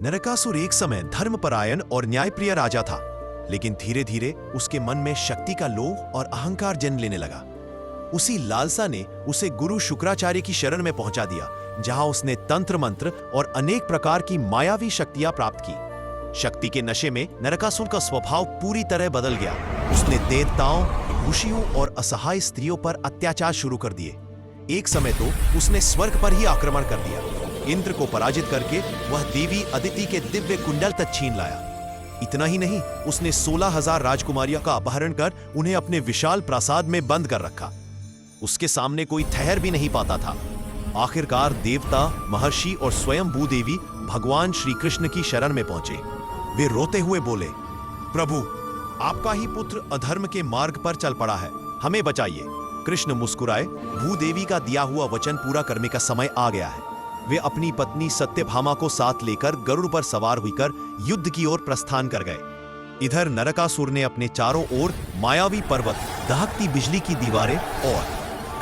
नरकासुर एक समय धर्मपरायण और न्यायप्रिय राजा था, लेकिन धीरे धीरे उसके मन में शक्ति का लोभ और अहंकार जन्म लेने लगा। उसी लालसा ने उसे गुरु शुक्राचार्य की शरण में पहुंचा दिया, जहां उसने तंत्र मंत्र और अनेक प्रकार की मायावी शक्तियां प्राप्त की। शक्ति के नशे में नरकासुर का स्वभाव पूरी तरह बदल गया। उसने देवताओं, ऋषियों और असहाय स्त्रियों पर अत्याचार शुरू कर दिए। एक समय तो उसने स्वर्ग पर ही आक्रमण कर दिया। इंद्र को पराजित करके वह देवी अदिति के दिव्य कुंडल तक छीन लाया। इतना ही नहीं, उसने 16,000 राजकुमारियों का अपहरण कर उन्हें अपने विशाल प्रासाद में बंद कर रखा। उसके सामने कोई ठहर भी नहीं पाता था। आखिरकार देवता, महर्षि और स्वयं भूदेवी भगवान श्री कृष्ण की शरण में पहुंचे। वे रोते हुए बोले, प्रभु, आपका ही पुत्र अधर्म के मार्ग पर चल पड़ा है, हमें बचाइए। कृष्ण मुस्कुराए, भूदेवी का दिया हुआ वचन पूरा करने का समय आ गया है। वे अपनी पत्नी सत्यभामा को साथ लेकर गरुड़ पर सवार होकर युद्ध की ओर प्रस्थान कर गए। इधर नरकासुर ने अपने चारों ओर मायावी पर्वत, दहकती बिजली की दीवारें और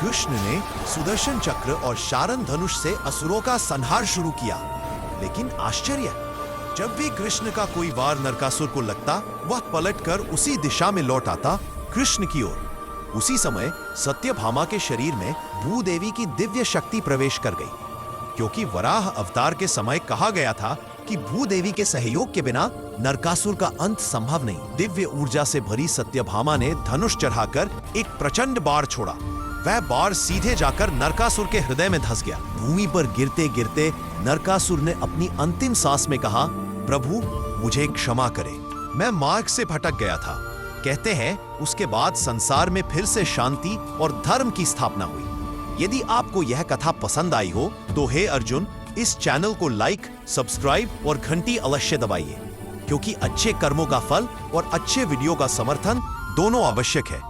कृष्ण ने सुदर्शन चक्र और शारन धनुष से असुरों का संहार शुरू किया। लेकिन आश्चर्य, जब भी कृष्ण का कोई वार नरकासुर को लगता, वह पलटकर उसी दिशा में लौट आता, कृष्ण की ओर। उसी समय सत्यभामा के शरीर में भूदेवी की दिव्य शक्ति प्रवेश कर गई, क्योंकि वराह अवतार के समय कहा गया था कि भूदेवी के सहयोग के बिना नरकासुर का अंत संभव नहीं। दिव्य ऊर्जा से भरी सत्यभामा ने धनुष चढ़ाकर एक प्रचंड बाण छोड़ा। वह बाण सीधे जाकर नरकासुर के हृदय में धंस गया। भूमि पर गिरते गिरते नरकासुर ने अपनी अंतिम सांस में कहा, प्रभु, मुझे क्षमा करें, मैं मार्ग से भटक गया था। कहते हैं उसके बाद संसार में फिर से शांति और धर्म की स्थापना हुई। यदि आपको यह कथा पसंद आई हो तो हे अर्जुन, इस चैनल को लाइक, सब्सक्राइब और घंटी अवश्य दबाइए, क्योंकि अच्छे कर्मों का फल और अच्छे वीडियो का समर्थन दोनों आवश्यक है।